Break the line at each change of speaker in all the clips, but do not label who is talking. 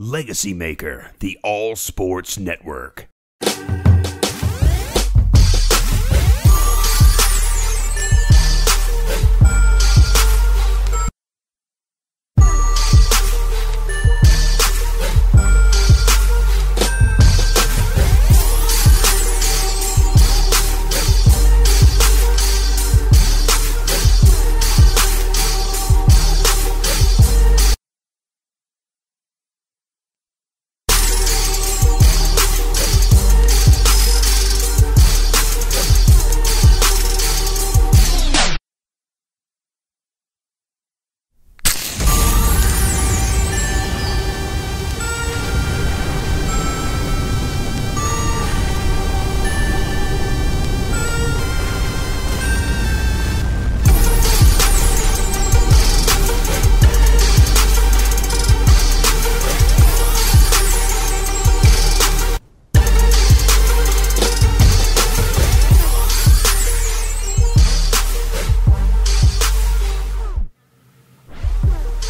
LegacyMaker, the All Sports Network.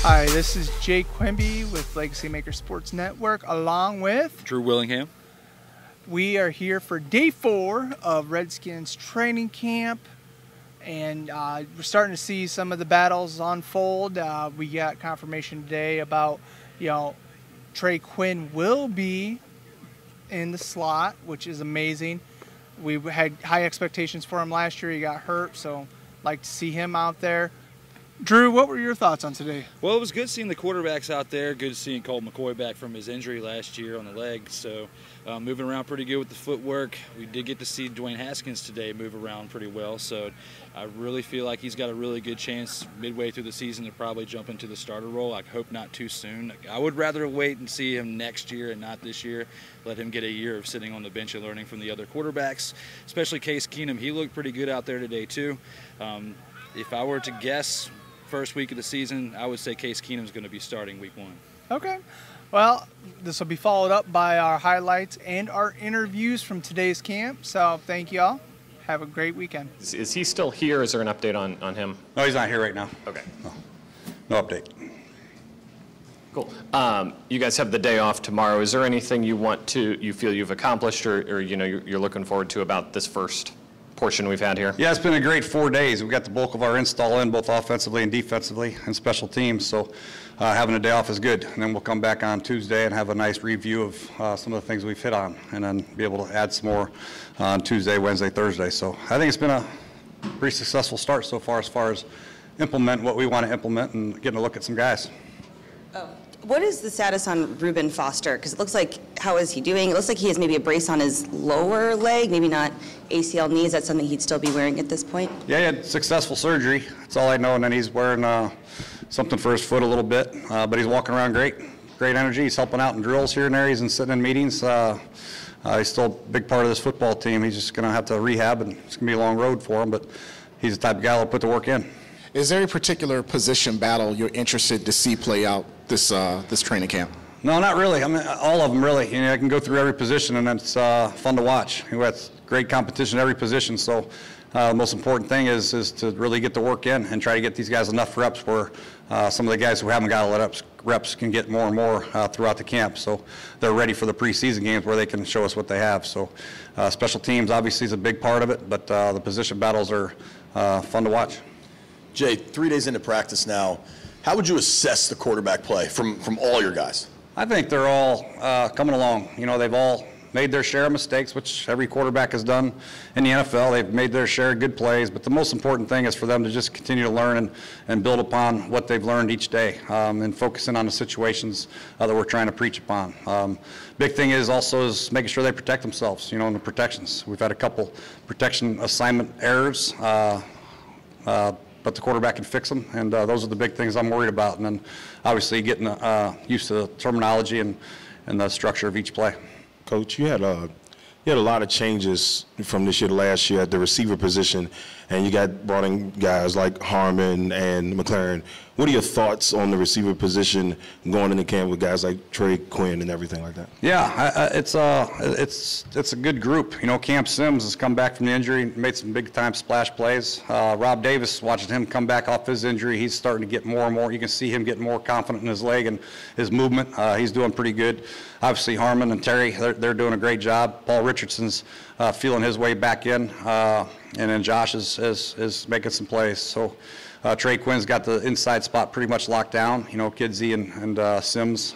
Hi, this is Jake Quimby with LegacyMaker Sports Network, along with
Drew Willingham.
We are here for day 4 of Redskins training camp, and we're starting to see some of the battles unfold. We got confirmation today about, Trey Quinn will be in the slot, which is amazing. We had high expectations for him last year. He got hurt, so like to see him out there. Drew, what were your thoughts on today?
Well, it was good seeing the quarterbacks out there. Good seeing Colt McCoy back from his injury last year on the leg. So moving around pretty good with the footwork. We did get to see Dwayne Haskins today move around pretty well. So I really feel like he's got a really good chance midway through the season to probably jump into the starter role. I hope not too soon. I would rather wait and see him next year and not this year. Let him get a year of sitting on the bench and learning from the other quarterbacks, especially Case Keenum. He looked pretty good out there today too. If I were to guess, first week of the season, I would say Case Keenum's going to be starting week 1. Okay.
Well, this will be followed up by our highlights and our interviews from today's camp. So thank you all. Have a great weekend.
Is he still here? Is there an update on him?
No, he's not here right now.
Okay.
No update.
Cool. You guys have the day off tomorrow. Is there anything you feel you've accomplished or you're looking forward to about this first portion we've had here?
Yeah, it's been a great 4 days. We've got the bulk of our install in, both offensively and defensively and special teams, so having a day off is good. And then we'll come back on Tuesday and have a nice review of some of the things we've hit on, and then be able to add some more on Tuesday, Wednesday, Thursday. So I think it's been a pretty successful start so far as implement what we want to implement and getting a look at some guys.
What is the status on Reuben Foster? Because it looks like, how is he doing? It looks like he has maybe a brace on his lower leg, maybe not ACL knee. Is that something he'd still be wearing at this point?
Yeah, he had successful surgery. That's all I know. And then he's wearing something for his foot a little bit. But he's walking around great. Great energy. He's helping out in drills here and there. He's sitting in meetings. He's still a big part of this football team. He's just going to have to rehab, and it's going to be a long road for him. But he's the type of guy that'll put the work in.
Is there a particular position battle you're interested to see play out this training camp?
No, not really. I mean, all of them really. I can go through every position, and it's fun to watch. We have great competition at every position. So the most important thing is to really get the work in and try to get these guys enough reps where some of the guys who haven't got a lot of reps can get more and more throughout the camp. So they're ready for the preseason games where they can show us what they have. So special teams obviously is a big part of it, but the position battles are fun to watch.
Jay, 3 days into practice now, how would you assess the quarterback play from all your guys?
I think they're all coming along. They've all made their share of mistakes, which every quarterback has done in the NFL. They've made their share of good plays, but the most important thing is for them to just continue to learn and build upon what they've learned each day and focusing on the situations that we're trying to preach upon. Big thing is also making sure they protect themselves, in the protections. We've had a couple protection assignment errors, but the quarterback can fix them, and those are the big things I'm worried about. And then obviously getting used to the terminology and the structure of each play.
Coach, you had a lot of changes from this year to last year at the receiver position, and you brought in guys like Harmon and McLaurin. What are your thoughts on the receiver position going into camp with guys like Trey Quinn and everything like that?
Yeah, it's a good group. You know, Cam Sims has come back from the injury, made some big-time splash plays. Rob Davis, watching him come back off his injury, he's starting to get more and more. You can see him getting more confident in his leg and his movement. He's doing pretty good. Obviously, Harmon and Terry, they're doing a great job. Paul Richardson's feeling his way back in, and then Josh is making some plays. So Trey Quinn's got the inside spot pretty much locked down. You know, Kidsey and Sims,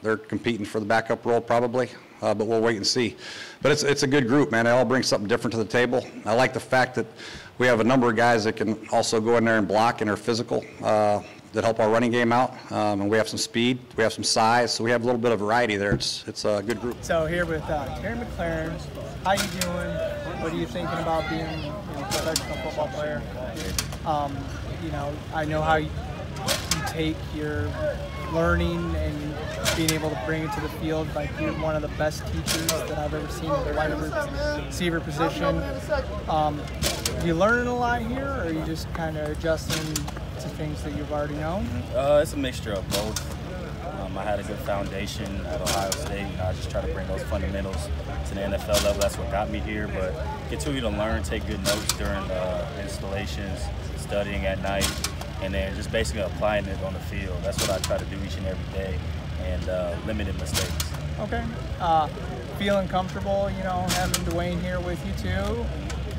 they're competing for the backup role probably, but we'll wait and see. But it's a good group, man. They all bring something different to the table. I like the fact that we have a number of guys that can also go in there and block and are physical, that help our running game out. And we have some speed, we have some size, so we have a little bit of variety there. It's a good group.
So here with Terry McLaurin, how you doing? What are you thinking about being a professional football player? You know, I know how you take your learning and being able to bring it to the field. Like, you're one of the best teachers that I've ever seen in the wide receiver position. You learning a lot here, or are you just kind of adjusting to things that you've already known?
It's a mixture of both. I had a good foundation at Ohio State. You know, I just try to bring those fundamentals to the NFL level. That's what got me here. But continue to learn, take good notes during installations, studying at night, and then just basically applying it on the field. That's what I try to do each and every day, and limited mistakes.
Okay. Feeling comfortable, you know, having Dwayne here with you too?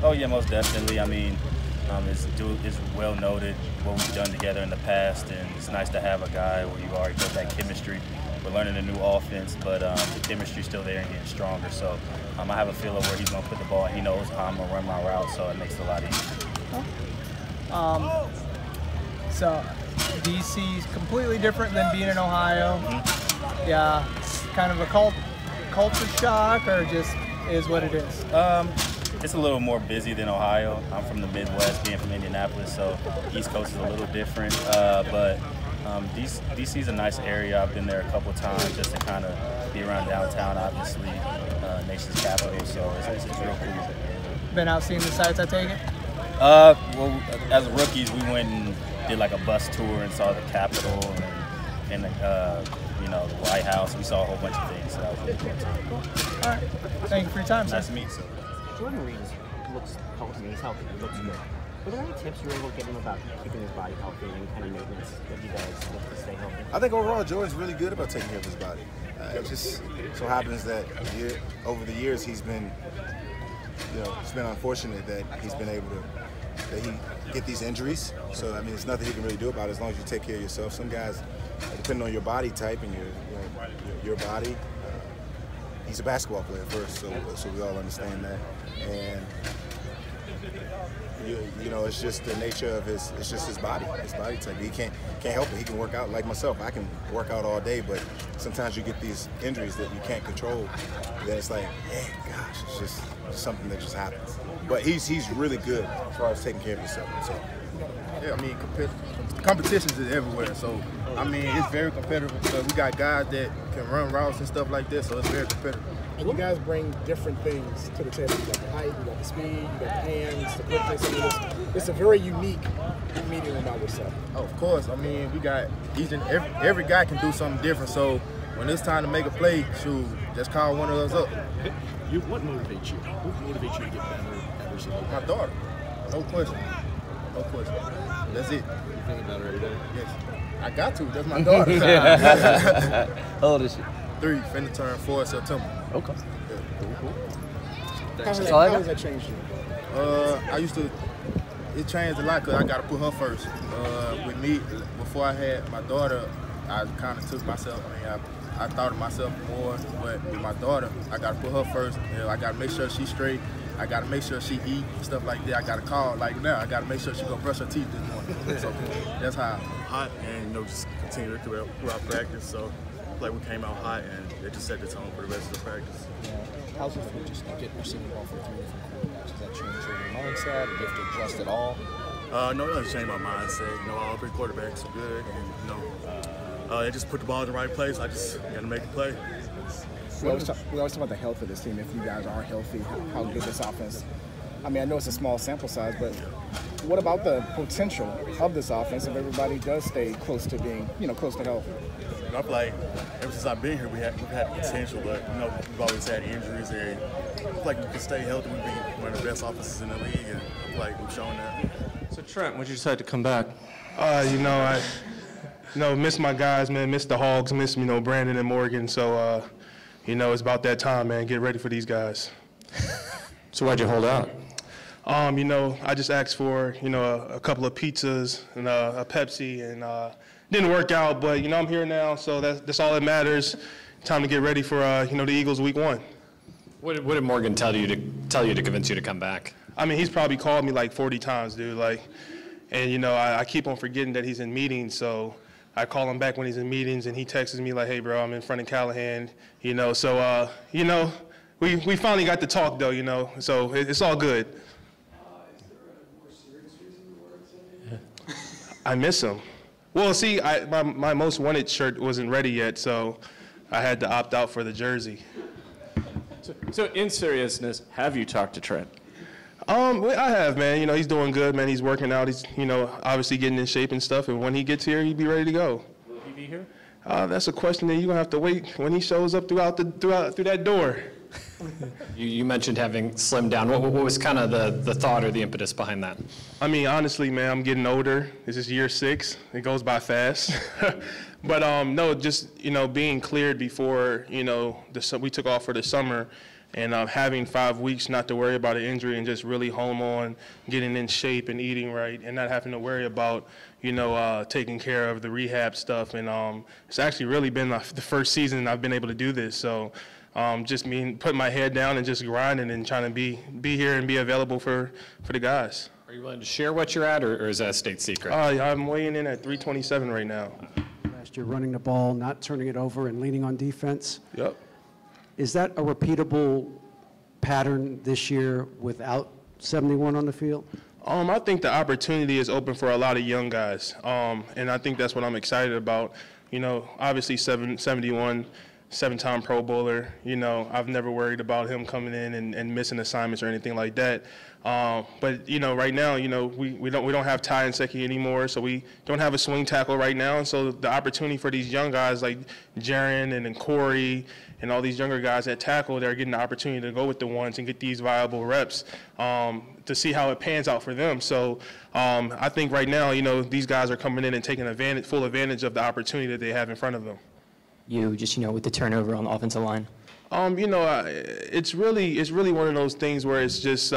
Oh yeah, most definitely. I mean, it's well noted what we've done together in the past, and it's nice to have a guy where you already built that chemistry. We're learning a new offense, but the chemistry's still there and getting stronger. So I have a feel of where he's going to put the ball, and he knows how I'm going to run my route, so it makes it a lot easier.
So DC is completely different than being in Ohio. Mm-hmm. Yeah, it's kind of a culture shock, or just is what it is?
It's a little more busy than Ohio. I'm from the Midwest, being from Indianapolis, so East Coast is a little different. But DC's a nice area. I've been there a couple times just to kind of be around downtown, obviously, nation's capital, so it's real cool.
Been out seeing the sights, I take it?
Well, as rookies, we went and did like a bus tour and saw the Capitol and you know, the White House. We saw a whole bunch of things, so that was really cool too.
All right. Thank you for your time, sir.
Nice to meet you.
Jordan Reed looks healthy. He's healthy. He looks good. Were there any tips you were able to give him about keeping his body healthy and any kind of maintenance that you guys look to stay healthy?
I think overall Jordan's really good about taking care of his body. It just so happens that over the years he's been, you know, it's been unfortunate that he's been able to get these injuries. So I mean, there's nothing he can really do about it as long as you take care of yourself. Some guys, depending on your body type and your body. He's a basketball player first, so we all understand that. And you know, it's just the nature of his body type. He can't help it. He can work out like myself. I can work out all day, but sometimes you get these injuries that you can't control. Then it's like, hey, gosh, it's just something that just happens. But he's really good as far as taking care of himself. So.
Yeah, I mean, competitions is everywhere. So, I mean, it's very competitive because we got guys that can run routes and stuff like this, so it's very competitive.
And you guys bring different things to the table. You got the height, you got the speed, you got the hands, the quickness. I mean, it's a very unique meeting room, I would say.
Oh, of course. I mean, we got every guy can do something different. So when it's time to make a play, shoot, just call one of us up.
What motivates you? Who motivates you to get better every single day?
My daughter. No question. No question. That's it.
You think about her every day?
Yes. I got to. That's my daughter.
How old is she?
3, finna turn 4 in September.
Okay.
Yeah. Cool.
How has that changed you?
I used to, it changed a lot because I got to put her first. With me, before I had my daughter, I kind of took myself, I thought of myself more, but with my daughter, I got to put her first. You know, I got to make sure she's straight. I got to make sure she eat, stuff like that. I got to call, like now, I got to make sure she go brush her teeth this morning. So that's how.
Hot and, you know, just continue throughout practice. So, like, we came out hot and it just set the tone for the rest of the practice.
Yeah. How's it feel just getting receiving the ball from 3 different quarterbacks? Does that change your mindset? Do you have to adjust at all?
No, it doesn't change my mindset. You know, all 3 quarterbacks are good, and, you know, they just put the ball in the right place. I just got to make a play.
We always talk about the health of this team. If you guys are healthy, how good this offense I mean, I know it's a small sample size, but what about the potential of this offense if everybody does stay close to being, close to health?
I feel like ever since I've been here, we've had potential, but we've always had injuries. And I feel like we can stay healthy. We've been one of the best offenses in the league, and I feel like we've shown that.
So Trent, why'd you decide to come back?
I miss my guys, man. Miss the Hogs. Miss Brandon and Morgan. So it's about that time, man. Get ready for these guys.
So why'd you hold out?
I just asked for a couple of pizzas and a Pepsi, and didn't work out. But I'm here now, so that's all that matters. Time to get ready for the Eagles week 1.
What did Morgan tell you to convince you to come back?
I mean, he's probably called me like 40 times, dude. And I keep on forgetting that he's in meetings, so I call him back when he's in meetings, and he texts me like, "Hey, bro, I'm in front of Callahan." So we finally got to talk though, so it's all good. I miss him. Well, see, my most wanted shirt wasn't ready yet, so I had to opt out for the jersey.
So in seriousness, have you talked to Trent?
I have, man. He's doing good, man. He's working out. He's, obviously getting in shape and stuff. And when he gets here, he'll be ready to go.
Will he be here?
That's a question that you're gonna have to wait when he shows up through that door.
You mentioned having slimmed down. What was kind of the thought or the impetus behind that?
I mean, honestly, man, I'm getting older. This is year 6. It goes by fast. But no, just being cleared before we took off for the summer, and having 5 weeks not to worry about an injury and just really home on getting in shape and eating right and not having to worry about taking care of the rehab stuff. And it's actually really been the first season I've been able to do this. So just putting my head down and just grinding and trying to be here and be available for the guys.
Are you willing to share what you're at, or is that a state secret?
I'm weighing in at 327 right now.
Last year, running the ball, not turning it over, and leaning on defense.
Yep.
Is that a repeatable pattern this year without 71 on the field?
I think the opportunity is open for a lot of young guys, and I think that's what I'm excited about. Obviously 71, 7-time Pro Bowler. I've never worried about him coming in and missing assignments or anything like that. But right now, we don't have Ty and Seki anymore, so we don't have a swing tackle right now. And so the opportunity for these young guys like Jaron and then Corey and all these younger guys at tackle, they're getting the opportunity to go with the ones and get these viable reps to see how it pans out for them. So I think right now, these guys are coming in and taking full advantage of the opportunity that they have in front of them.
You just, with the turnover on the offensive line?
It's really one of those things where it's just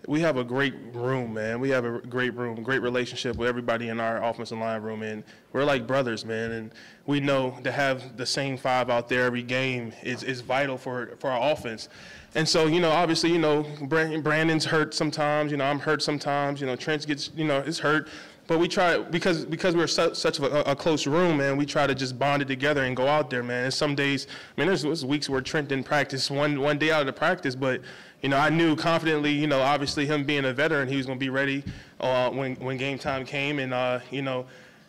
we have a great room, man. We have a great room, great relationship with everybody in our offensive line room, and we're like brothers, man. And we know to have the same 5 out there every game is vital for our offense. And so, obviously, Brandon's hurt sometimes. I'm hurt sometimes. Trent gets, is hurt. But we try, because we're such a close room, man, we try to just bond it together and go out there, man. And some days, there's weeks where Trent didn't practice one day out of the practice, but, I knew confidently, obviously him being a veteran, he was going to be ready when game time came. And,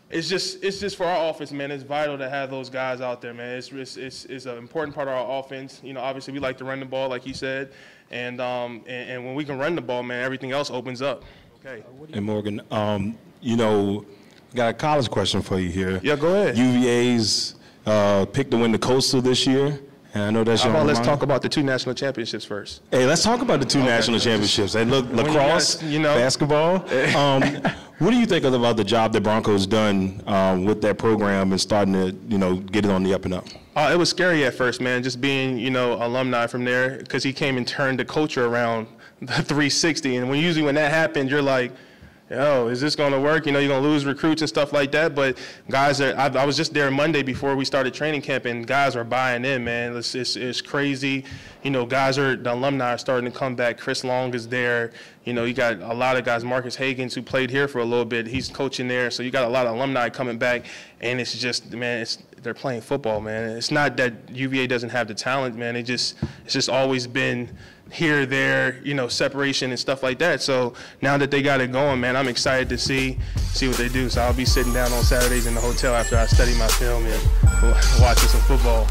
it's just for our offense, man, it's vital to have those guys out there, man. It's an important part of our offense. Obviously we like to run the ball, like you said. And when we can run the ball, man, everything else opens up. Okay.
And Morgan, got a college question for you here.
Yeah, go ahead.
UVA's picked to win the Coastal this year, and I know that's your
let's talk about the 2 national championships first.
Hey, let's talk about the 2 national championships. Hey, look, lacrosse, basketball. What do you think about the job that Bronco's done with that program and starting to, get it on the up and up?
It was scary at first, man, just being, alumni from there, because he came and turned the culture around the 360. And usually when that happens, you're like, is this going to work? You're going to lose recruits and stuff like that. But guys, I was just there Monday before we started training camp, and guys are buying in, man. It's crazy. The alumni are starting to come back. Chris Long is there. You got a lot of guys, Marcus Hagans, who played here for a little bit. He's coaching there. So you got a lot of alumni coming back. And it's just, man, they're playing football, man. It's not that UVA doesn't have the talent, man. It's just always been here, there, separation and stuff like that. So now that they got it going, man, I'm excited to see what they do. So I'll be sitting down on Saturdays in the hotel after I study my film and watching some football.